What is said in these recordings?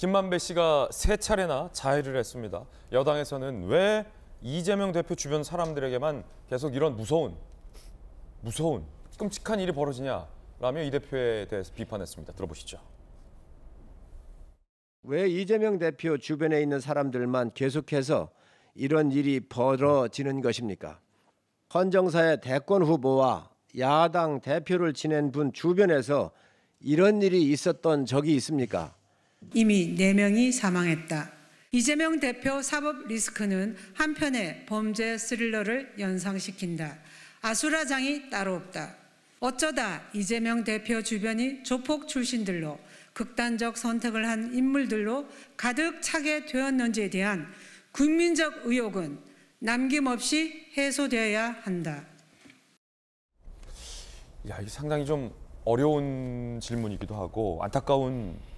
김만배 씨가 세 차례나 자해를 했습니다. 여당에서는 왜 이재명 대표 주변 사람들에게만 계속 이런 무서운 끔찍한 일이 벌어지냐라며 이 대표에 대해서 비판했습니다. 들어보시죠. 왜 이재명 대표 주변에 있는 사람들만 계속해서 이런 일이 벌어지는 것입니까? 헌정사의 대권 후보와 야당 대표를 지낸 분 주변에서 이런 일이 있었던 적이 있습니까? 이미 4명이 사망했다. 이재명 대표 사법 리스크는 한편의 범죄 스릴러를 연상시킨다. 아수라장이 따로 없다. 어쩌다 이재명 대표 주변이 조폭 출신들로 극단적 선택을 한 인물들로 가득 차게 되었는지에 대한 국민적 의혹은 남김없이 해소되어야 한다. 이게 상당히 좀 어려운 질문이기도 하고 안타까운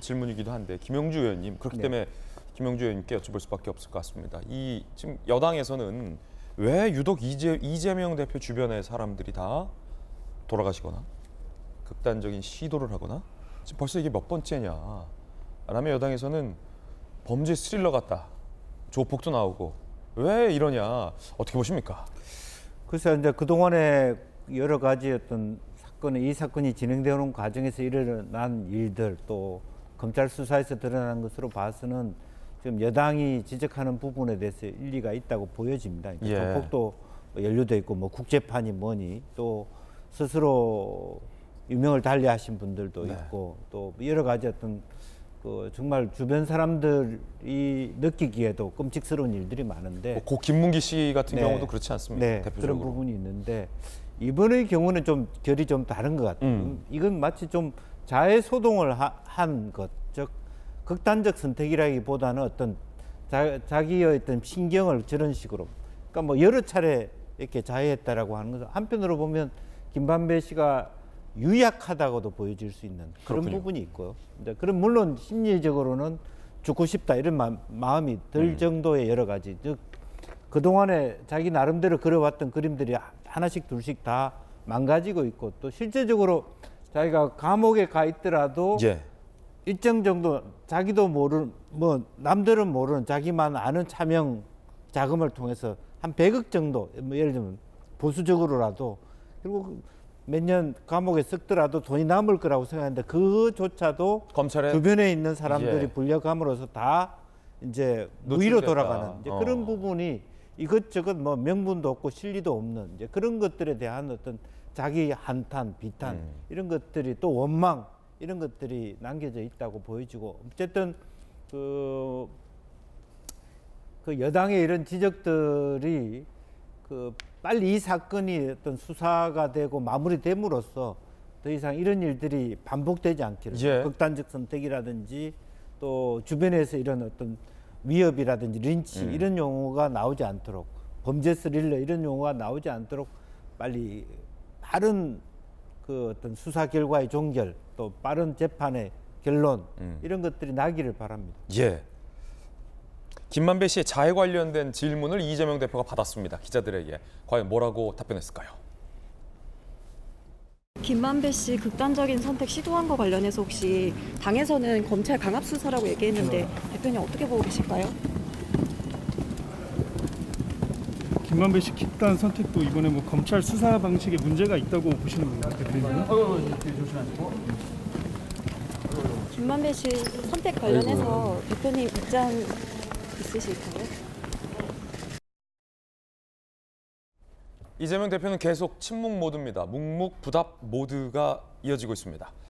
질문이기도 한데 김영주 의원님 그렇기 때문에 김영주 의원님께 여쭤볼 수밖에 없을 것 같습니다. 이 지금 여당에서는 왜 유독 이재명 대표 주변의 사람들이 다 돌아가시거나 극단적인 시도를 하거나 지금 벌써 이게 몇 번째냐 라면 여당에서는 범죄 스릴러 같다. 조폭도 나오고 왜 이러냐 어떻게 보십니까? 글쎄요, 이제 그동안에 여러 가지 어떤 이 사건이 진행되는 과정에서 일어난 일들 또 검찰 수사에서 드러난 것으로 봐서는 지금 여당이 지적하는 부분에 대해서 일리가 있다고 보여집니다. 그러니까 조폭도 연루돼 있고 뭐 국제판이 뭐니 또 스스로 유명을 달리하신 분들도 있고 또 여러 가지 어떤 정말 주변 사람들이 느끼기에도 끔찍스러운 일들이 많은데 고 김문기 씨 같은 경우도 그렇지 않습니까? 대표적으로. 그런 부분이 있는데 이번의 경우는 좀 결이 좀 다른 것 같아요. 이건 마치 좀 자해 소동을 한 것, 즉 극단적 선택이라기보다는 어떤 자기의 어떤 신경을 저런 식으로, 그러니까 뭐 여러 차례 이렇게 자해했다라고 하는 것은 한편으로 보면 김만배 씨가 유약하다고도 보여질 수 있는 그런 부분이 있고요. 그럼 물론 심리적으로는 죽고 싶다 이런 마음이 들 정도의 여러 가지, 즉 그동안에 자기 나름대로 그려왔던 그림들이 하나씩 둘씩 다 망가지고 있고 또 실제적으로 자기가 감옥에 가 있더라도 일정 정도 자기도 모르는 뭐 남들은 모르는 자기만 아는 차명 자금을 통해서 한 100억 정도 뭐 예를 들면 보수적으로라도 그리고 몇 년 감옥에 썩더라도 돈이 남을 거라고 생각하는데 그조차도 검찰에 주변에 있는 사람들이 불려감으로써 다 이제 무위로 돌아가는 이제 그런 부분이 이것저것 뭐 명분도 없고 실리도 없는 이제 그런 것들에 대한 어떤 자기 한탄, 비탄 이런 것들이 또 원망 이런 것들이 남겨져 있다고 보여지고 어쨌든 그 여당의 이런 지적들이 빨리 이 사건이 어떤 수사가 되고 마무리됨으로써 더 이상 이런 일들이 반복되지 않기를 극단적 선택이라든지 또 주변에서 이런 어떤 위협이라든지 린치 이런 용어가 나오지 않도록 범죄 스릴러 이런 용어가 나오지 않도록 빨리 빠른 어떤 수사 결과의 종결 또 빠른 재판의 결론 이런 것들이 나기를 바랍니다. 김만배 씨의 자해 관련된 질문을 이재명 대표가 받았습니다. 기자들에게 과연 뭐라고 답변했을까요? 김만배 씨 극단적인 선택 시도한 거 관련해서 혹시 당에서는 검찰 강압 수사라고 얘기했는데 대표님 어떻게 보고 계실까요? 김만배 씨 극단 선택도 이번에 뭐 검찰 수사 방식에 문제가 있다고 보시는 건가요, 대표님은? 김만배 씨 선택 관련해서 대표님 입장 있으실까요? 이재명 대표는 계속 침묵 모드입니다. 묵묵부답 모드가 이어지고 있습니다.